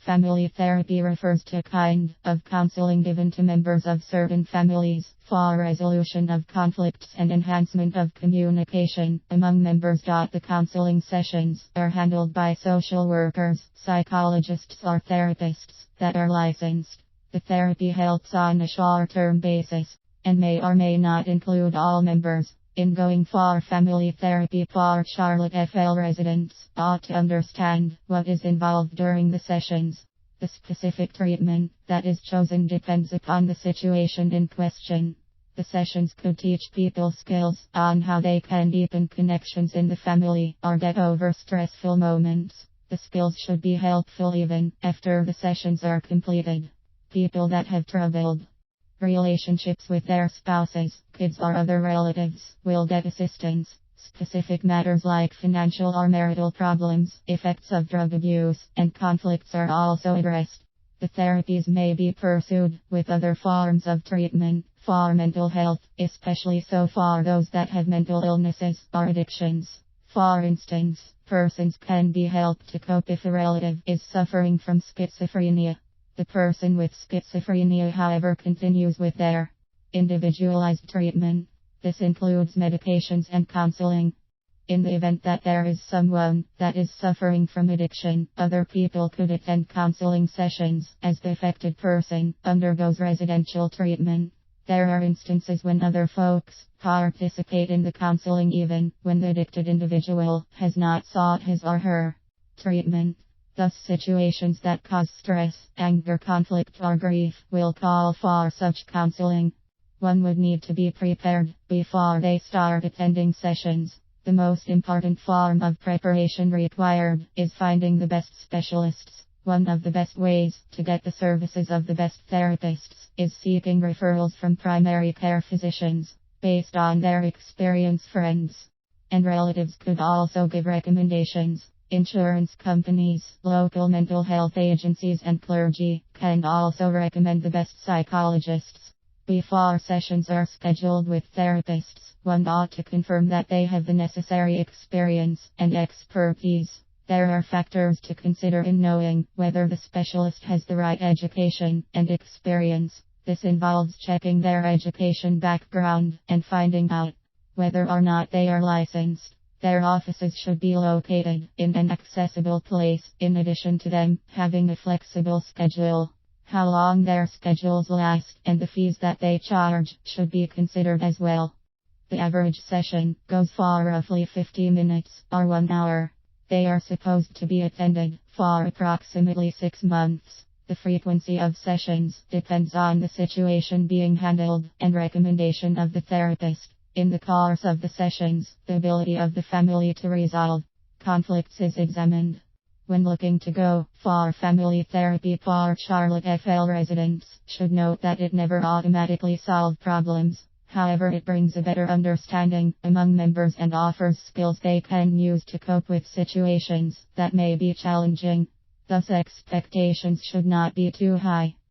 Family therapy refers to a kind of counseling given to members of certain families for resolution of conflicts and enhancement of communication among members. The counseling sessions are handled by social workers, psychologists, or therapists that are licensed. The therapy helps on a short-term basis and may or may not include all members. In going for family therapy for Charlotte FL residents ought to understand what is involved during the sessions. The specific treatment that is chosen depends upon the situation in question. The sessions could teach people skills on how they can deepen connections in the family or get over stressful moments. The skills should be helpful even after the sessions are completed. People that have troubled relationships with their spouses, kids, or other relatives will get assistance. Specific matters like financial or marital problems, effects of drug abuse, and conflicts are also addressed. The therapies may be pursued with other forms of treatment for mental health, especially so for those that have mental illnesses or addictions. For instance, persons can be helped to cope if a relative is suffering from schizophrenia. The person with schizophrenia, however, continues with their individualized treatment. This includes medications and counseling. In the event that there is someone that is suffering from addiction, other people could attend counseling sessions as the affected person undergoes residential treatment. There are instances when other folks participate in the counseling even when the addicted individual has not sought his or her treatment. Thus, situations that cause stress, anger, conflict, or grief will call for such counseling. One would need to be prepared before they start attending sessions. The most important form of preparation required is finding the best specialists. One of the best ways to get the services of the best therapists is seeking referrals from primary care physicians based on their experience. Friends and relatives could also give recommendations. Insurance companies, local mental health agencies, and clergy can also recommend the best psychologists. Before sessions are scheduled with therapists, one ought to confirm that they have the necessary experience and expertise. There are factors to consider in knowing whether the specialist has the right education and experience. This involves checking their education background and finding out whether or not they are licensed. Their offices should be located in an accessible place, in addition to them having a flexible schedule. How long their schedules last and the fees that they charge should be considered as well. The average session goes for roughly 50 minutes or 1 hour. They are supposed to be attended for approximately 6 months. The frequency of sessions depends on the situation being handled and recommendation of the therapist. In the course of the sessions, the ability of the family to resolve conflicts is examined. When looking to go for family therapy for Charlotte FL residents should note that it never automatically solves problems. However, it brings a better understanding among members and offers skills they can use to cope with situations that may be challenging. Thus, expectations should not be too high.